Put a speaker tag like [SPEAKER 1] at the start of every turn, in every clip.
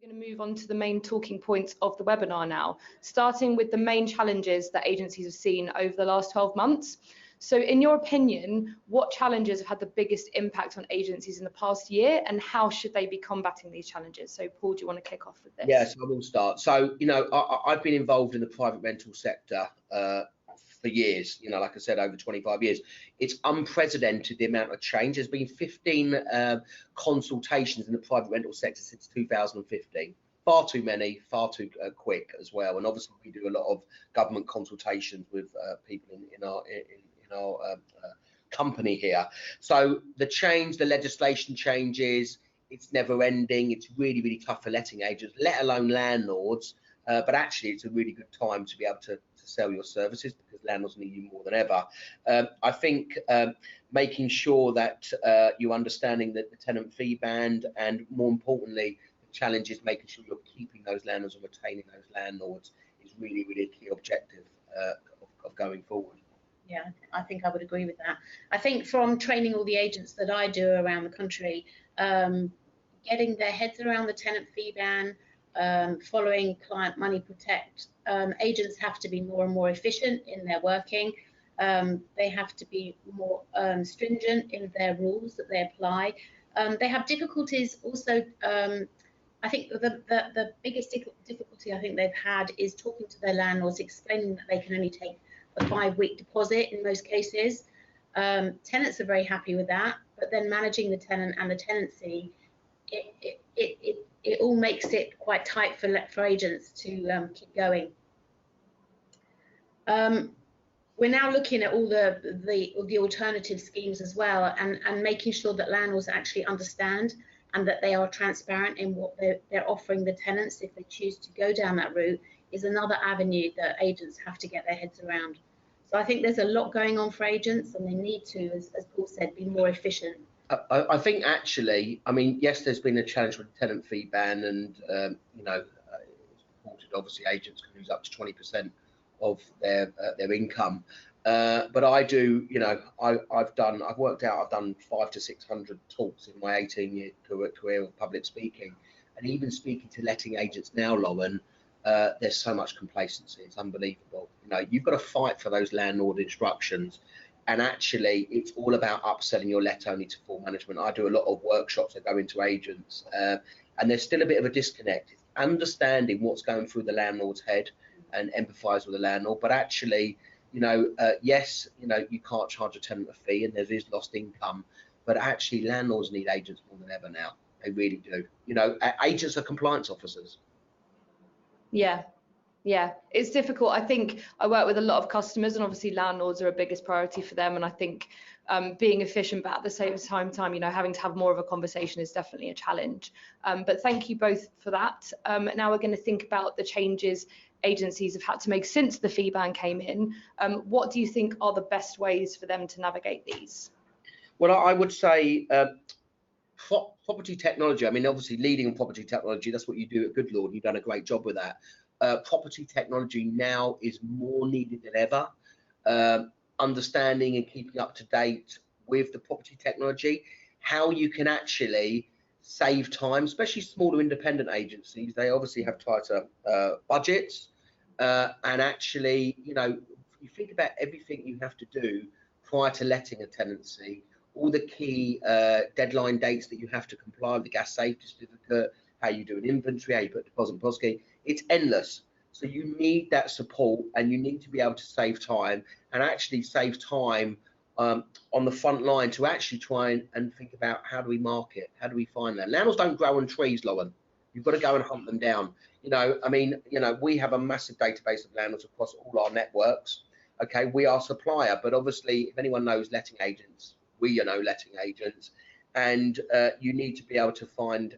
[SPEAKER 1] Going to move on to the main talking points of the webinar now, starting with the main challenges that agencies have seen over the last 12 months. So in your opinion, what challenges have had the biggest impact on agencies in the past year, and how should they be combating these challenges? So Paul, do you want to kick off with this?
[SPEAKER 2] Yes, I will start. So, I've been involved in the private rental sector for years, like I said, over 25 years. It's unprecedented, the amount of change. There's been 15 consultations in the private rental sector since 2015. Far too many, far too quick as well. And obviously we do a lot of government consultations with people in our company here. So the legislation changes, it's never ending. It's really, really tough for letting agents, let alone landlords. But actually, it's a really good time to be able to sell your services, because landlords need you more than ever. I think making sure that you're understanding that the tenant fee ban, and more importantly, the challenge is making sure you're keeping those landlords and retaining those landlords, is really, really a key objective of going forward.
[SPEAKER 3] Yeah, I think I would agree with that. I think from training all the agents that I do around the country, getting their heads around the tenant fee ban, following client money protect, agents have to be more and more efficient in their working. They have to be more stringent in their rules that they apply. They have difficulties also. I think the biggest difficulty I think they've had is talking to their landlords, explaining that they can only take a 5-week deposit in most cases. Tenants are very happy with that, but then managing the tenant and the tenancy, it all makes it quite tight for agents to keep going. We're now looking at all the alternative schemes as well, and making sure that landlords actually understand and that they are transparent in what they're offering the tenants if they choose to go down that route, is another avenue that agents have to get their heads around. So I think there's a lot going on for agents, and they need to, as Paul said, be more efficient.
[SPEAKER 2] I think actually, I mean, yes, there's been a challenge with the tenant fee ban, and it's reported obviously agents can lose up to 20% of their income. But I do, I've worked out, I've done 500 to 600 talks in my 18-year career of public speaking, and even speaking to letting agents now, Lauren, there's so much complacency. It's unbelievable. You've got to fight for those landlord instructions. And actually, it's all about upselling your let only to full management. I do a lot of workshops that go into agents, and there's still a bit of a disconnect. It's understanding what's going through the landlord's head and empathise with the landlord. But actually, yes, you can't charge a tenant a fee, and there is lost income. But actually, landlords need agents more than ever now. They really do. Agents are compliance officers.
[SPEAKER 1] Yeah, it's difficult. I think I work with a lot of customers, and obviously landlords are a biggest priority for them. And I think being efficient, but at the same time, having to have more of a conversation is definitely a challenge. But thank you both for that. Now we're going to think about the changes agencies have had to make since the fee ban came in. What do you think are the best ways for them to navigate these?
[SPEAKER 2] Well, I would say property technology. I mean, obviously leading in property technology, that's what you do at Goodlord. You've done a great job with that. Property technology now is more needed than ever. Understanding and keeping up to date with the property technology, how you can actually save time, especially smaller independent agencies. They obviously have tighter budgets, and actually, you think about everything you have to do prior to letting a tenancy, all the key deadline dates that you have to comply with, the gas safety certificate, how you do an inventory, how you put deposit in deposit scheme. It's endless. So you need that support, and you need to be able to save time, and actually save time on the front line to actually try and think about, how do we market? How do we find that? Landlords don't grow on trees, Lauren. You've got to go and hunt them down. We have a massive database of landlords across all our networks. Okay, we are a supplier, but obviously if anyone knows letting agents, we know letting agents, and you need to be able to find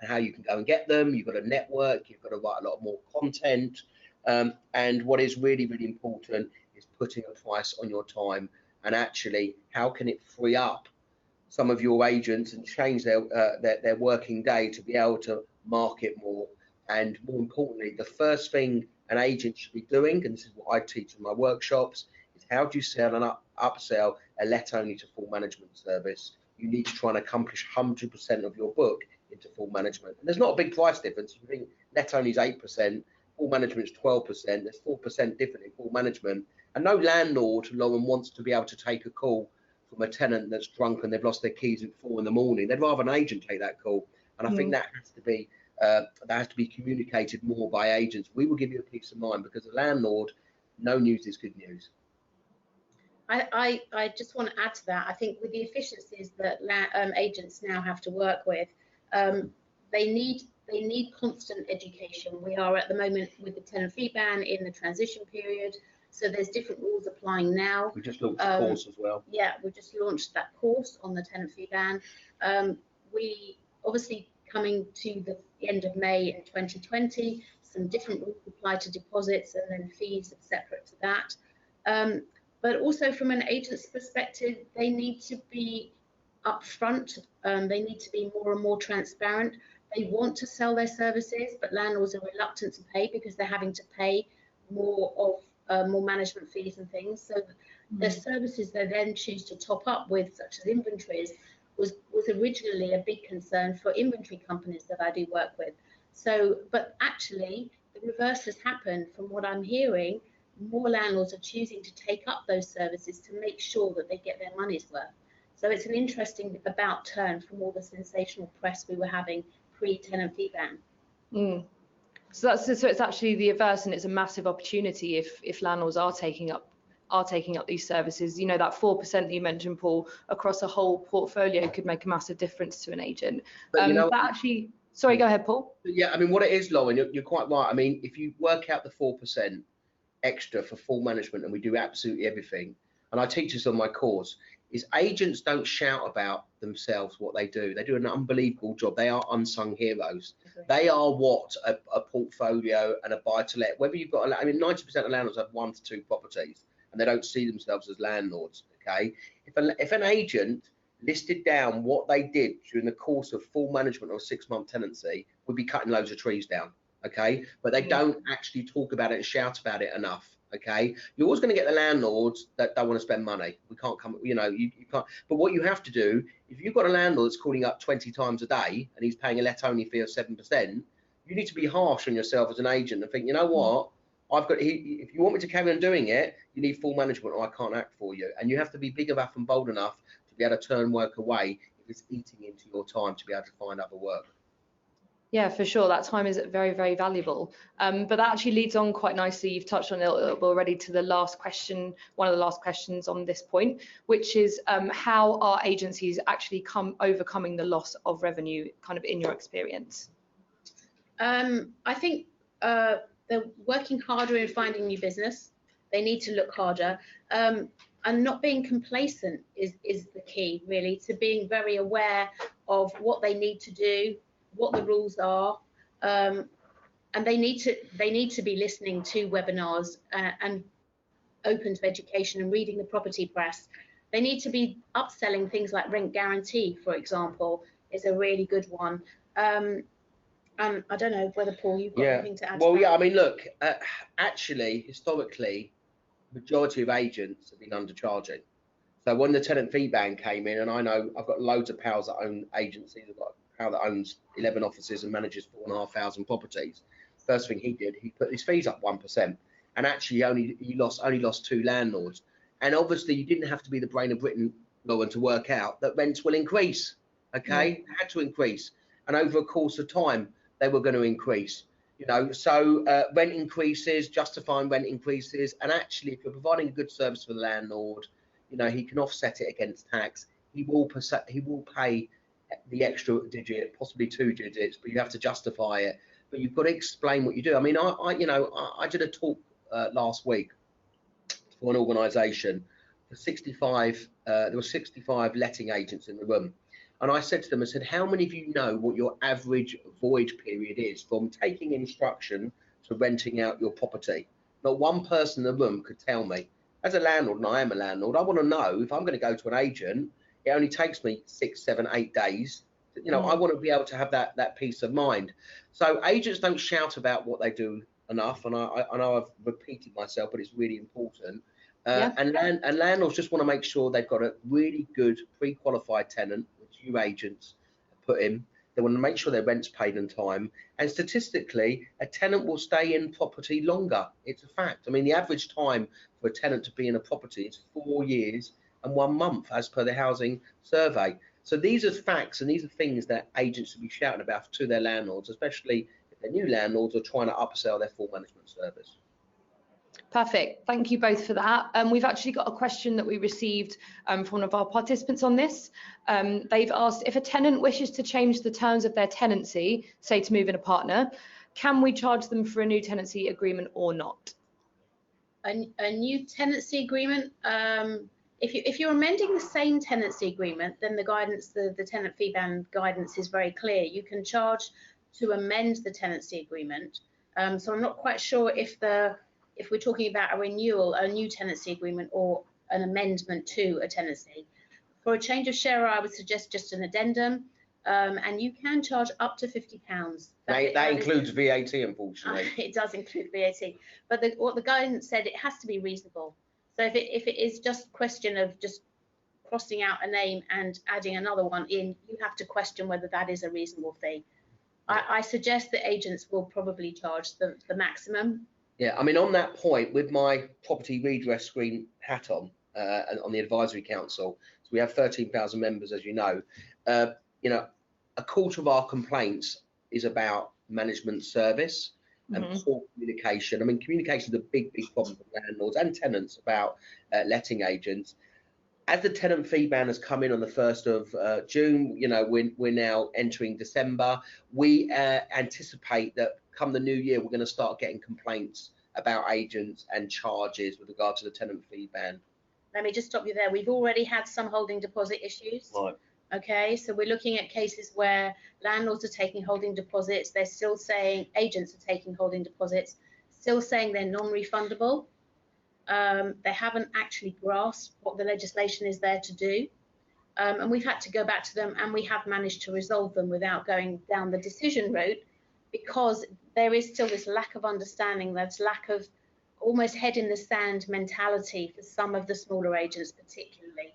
[SPEAKER 2] how you can go and get them. You've got a network, you've got to write a lot more content, and what is really, really important is putting a price on your time, and actually how can it free up some of your agents and change their working day to be able to market more. And more importantly, the first thing an agent should be doing, and this is what I teach in my workshops, is how do you sell and upsell a let only to full management service. You need to try and accomplish 100% of your book into full full management. And there's not a big price difference. You think net only is 8%, full management's 12%. There's 4% different in full management. And no landlord, Lauren, wants to be able to take a call from a tenant that's drunk and they've lost their keys at 4 in the morning. They'd rather an agent take that call. And I think that has to be communicated more by agents. We will give you a peace of mind, because a landlord, no news is good news.
[SPEAKER 3] I just want to add to that. I think with the efficiencies that agents now have to work with, they need constant education. We are at the moment with the tenant fee ban in the transition period, so there's different rules applying now.
[SPEAKER 2] We just launched a course as well.
[SPEAKER 3] Yeah, we just launched that course on the tenant fee ban. We obviously, coming to the end of May in 2020, some different rules apply to deposits, and then fees separate to that. But also from an agent's perspective, they need to be upfront. They need to be more and more transparent. They want to sell their services, but landlords are reluctant to pay because they're having to pay more management fees and things. So the services they then choose to top up with, such as inventories, was originally a big concern for inventory companies that I do work with. So, but actually, the reverse has happened. From what I'm hearing, more landlords are choosing to take up those services to make sure that they get their money's worth. So it's an interesting about turn from all the sensational press we were having pre-tenant fee ban.
[SPEAKER 1] So it's actually the reverse, and it's a massive opportunity if landlords are taking up these services. You know, that 4% that you mentioned, Paul, across a whole portfolio could make a massive difference to an agent. But you know, that actually, sorry, go ahead, Paul.
[SPEAKER 2] Yeah, I mean, what it is, Lauren, you're quite right. I mean, if you work out the 4% extra for full management, and we do absolutely everything, and I teach this on my course, is agents don't shout about themselves what they do. They do an unbelievable job. They are unsung heroes. Okay. They are what a portfolio and a buy-to-let, whether you've got, I mean, 90% of landlords have 1 to 2 properties, and they don't see themselves as landlords, okay? If an agent listed down what they did during the course of full management or 6-month tenancy, we'd be cutting loads of trees down, okay? But they don't actually talk about it and shout about it enough, okay? You're always going to get the landlords that don't want to spend money. We can't come, you know, you can't. But what you have to do, if you've got a landlord that's calling up 20 times a day and he's paying a let-only fee of 7%, you need to be harsh on yourself as an agent and think, you know what? If you want me to carry on doing it, you need full management, or I can't act for you. And you have to be big enough and bold enough to be able to turn work away if it's eating into your time to be able to find other work.
[SPEAKER 1] Yeah, for sure. That time is very, very valuable. But that actually leads on quite nicely. You've touched on it already to the last question, one of the last questions on this point, which is how are agencies actually overcoming the loss of revenue, kind of in your experience?
[SPEAKER 3] I think they're working harder in finding new business. They need to look harder. And not being complacent is the key, really, to being very aware of what they need to do, what the rules are, and they need to be listening to webinars and open to education and reading the property press. They need to be upselling things like rent guarantee, for example, is a really good one. I don't know whether, Paul, you've got anything to add to that.
[SPEAKER 2] Yeah, I mean, look, actually, historically, the majority of agents have been undercharging. So when the tenant fee ban came in, and I know I've got loads of pals that own agencies, I've got a pal that owns 11 offices and manages 4,500 properties. First thing he did, he put his fees up 1%, and actually only lost 2 landlords. And obviously, you didn't have to be the brain of Britain, Lauren, to work out that rents will increase. Okay, They had to increase, and over a course of time, they were going to increase. You know, so rent increases, justifying rent increases, and actually, if you're providing a good service for the landlord, you know, he can offset it against tax. He will pay the extra digit, possibly 2 digits, but you have to justify it. But you've got to explain what you do. I mean, I did a talk last week for an organisation. There were 65 letting agents in the room. And I said to them, I said, how many of you know what your average void period is from taking instruction to renting out your property? Not one person in the room could tell me. As a landlord, and I am a landlord, I want to know if I'm going to go to an agent, it only takes me 6, 7, 8 days. You know, I want to be able to have that peace of mind. So agents don't shout about what they do enough. And I know I've repeated myself, but it's really important. And landlords just want to make sure they've got a really good pre-qualified tenant, which you agents put in, They want to make sure their rent's paid in time. And statistically, a tenant will stay in property longer. It's a fact. I mean, the average time for a tenant to be in a property is 4 years and 1 month, as per the housing survey. So these are facts, and these are things that agents should be shouting about to their landlords, especially if they're new landlords or trying to upsell their full management service.
[SPEAKER 1] Perfect. Thank you both for that. We've actually got a question that we received from one of our participants on this. They've asked, if a tenant wishes to change the terms of their tenancy, say to move in a partner, can we charge them for a new tenancy agreement or not?
[SPEAKER 3] A new tenancy agreement, if you're amending the same tenancy agreement, then the guidance, the tenant fee ban guidance is very clear. You can charge to amend the tenancy agreement. So I'm not quite sure if we're talking about a renewal, a new tenancy agreement, or an amendment to a tenancy. For a change of sharer, I would suggest just an addendum, and you can charge up to £50.
[SPEAKER 2] That includes VAT, unfortunately.
[SPEAKER 3] It does include VAT, but what the guidance said, it has to be reasonable. So if it is just a question of just crossing out a name and adding another one in, you have to question whether that is a reasonable fee. I suggest that agents will probably charge the maximum.
[SPEAKER 2] Yeah, I mean, on that point, with my property redress screen hat on the advisory council, so we have 13,000 members, as you know, a quarter of our complaints is about management service and poor communication. I mean, communication is a big problem for landlords and tenants about letting agents. As the tenant fee ban has come in on the 1st of June, we're now entering December. We anticipate that come the new year, we're going to start getting complaints about agents and charges with regard to the tenant fee ban.
[SPEAKER 3] Let me just stop you there. We've already had some holding deposit issues.
[SPEAKER 2] Right.
[SPEAKER 3] Okay, so we're looking at cases where landlords are taking holding deposits. They're still saying, agents are taking holding deposits, still saying they're non-refundable. They haven't actually grasped what the legislation is there to do. And we've had to go back to them, and we have managed to resolve them without going down the decision route, because there is still this lack of understanding, this lack of almost head in the sand mentality for some of the smaller agents particularly.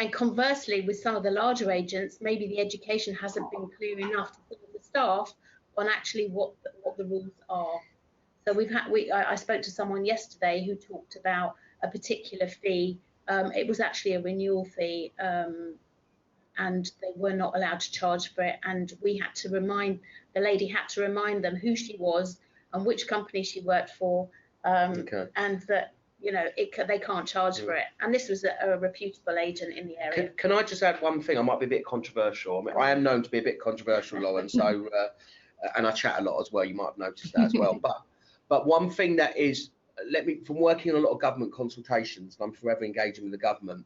[SPEAKER 3] And conversely, with some of the larger agents, maybe the education hasn't been clear enough to some of the staff on actually what the rules are. So I spoke to someone yesterday who talked about a particular fee. It was actually a renewal fee, and they were not allowed to charge for it. And the lady had to remind them who she was and which company she worked for, and that they can't charge for it. And this was a reputable agent in the area.
[SPEAKER 2] Can I just add one thing? I might be a bit controversial. I mean, I am known to be a bit controversial, Lauren. So, and I chat a lot as well. You might have noticed that as well. But one thing that is, from working on a lot of government consultations, and I'm forever engaging with the government,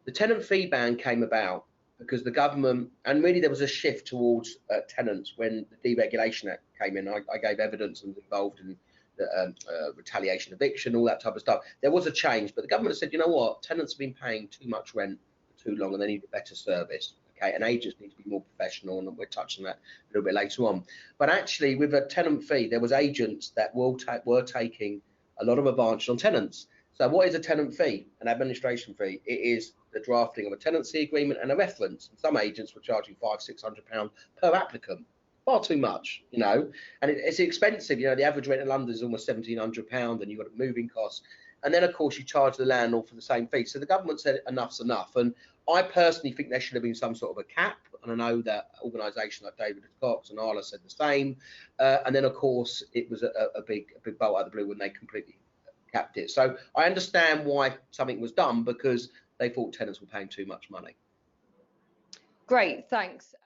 [SPEAKER 2] the tenant fee ban came about because the government, and really there was a shift towards tenants when the Deregulation Act came in. I gave evidence and was involved in the retaliation eviction, all that type of stuff. There was a change, but the government said, you know what, tenants have been paying too much rent for too long and they need a better service. Okay, and agents need to be more professional, and we're touching that a little bit later on. But actually, with a tenant fee, there was agents that were taking a lot of advantage on tenants. So what is a tenant fee? An administration fee. It is the drafting of a tenancy agreement and a reference. And some agents were charging £500–600 per applicant. Far too much, and it's expensive. The average rent in London is almost £1,700, and you've got moving costs. And then, of course, you charge the landlord for the same fee. So the government said enough's enough. And I personally think there should have been some sort of a cap. And I know that organisations like David Cox and Arla said the same. And then, of course, it was a big bolt out of the blue when they completely capped it. So I understand why something was done, because they thought tenants were paying too much money.
[SPEAKER 1] Great, thanks.